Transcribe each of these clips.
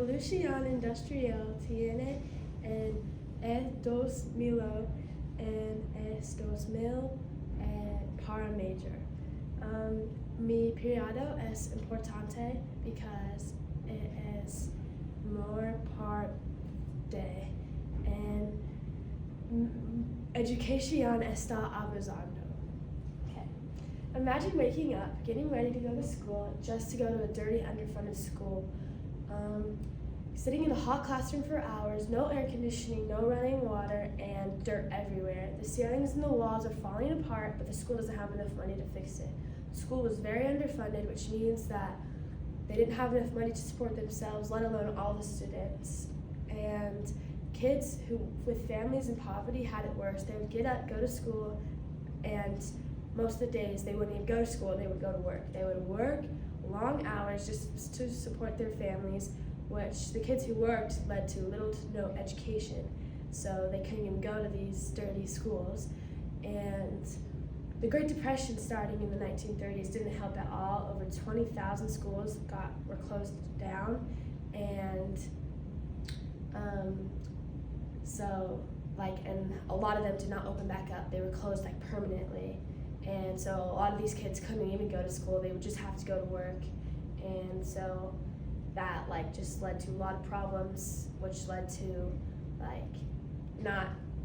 Evolución Industrial tiene en el 2000 en es 2000 para major. Mi periodo es importante because it is more part de en educación está abusando. Okay. Imagine waking up, getting ready to go to school, just to go to a dirty, underfunded school, sitting in a hot classroom for hours, no air conditioning, no running water, and dirt everywhere. The ceilings and the walls are falling apart, but the school doesn't have enough money to fix it. The school was very underfunded, which means that they didn't have enough money to support themselves, let alone all the students. And kids who, with families in poverty, had it worse. They would get up, go to school, and most of the days they wouldn't even go to school, they would go to work. They would work long hours just to support their families, which the kids who worked led to little to no education. So they couldn't even go to these dirty schools. And the Great Depression starting in the 1930s didn't help at all. Over 20,000 schools were closed down, and and a lot of them did not open back up. They were closed permanently. And so a lot of these kids couldn't even go to school. They would just have to go to work. And so that just led to a lot of problems, which led to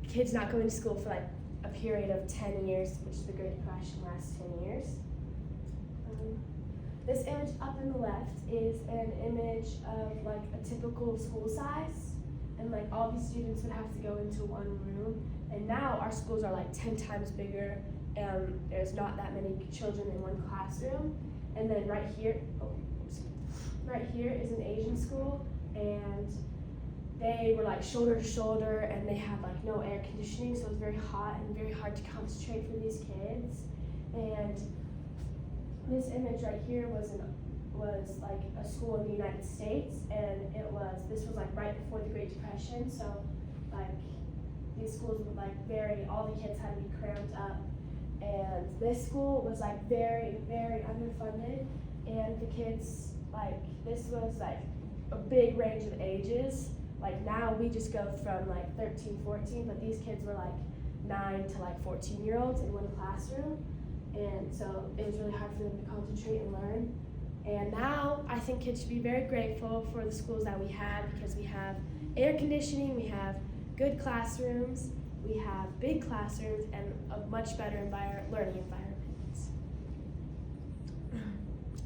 kids not going to school for a period of 10 years, which is the Great Depression, last 10 years. This image up in the left is an image of a typical school size, and all these students would have to go into one room. And now our schools are 10 times bigger, and there's not that many children in one classroom. And then right here is an Asian school, and they were shoulder to shoulder, and they had no air conditioning, so it was very hot and very hard to concentrate for these kids. And this image right here was a school in the United States, and this was right before the Great Depression, so these schools would all the kids had to be cramped up. And this school was very, very underfunded, and the kids this was a big range of ages. Now we just go from 13, 14, but these kids were 9 to 14-year-olds in one classroom, and so it was really hard for them to concentrate and learn. And now I think kids should be very grateful for the schools that we have, because we have air conditioning, we have good classrooms, we have big classrooms, and a much better learning environment.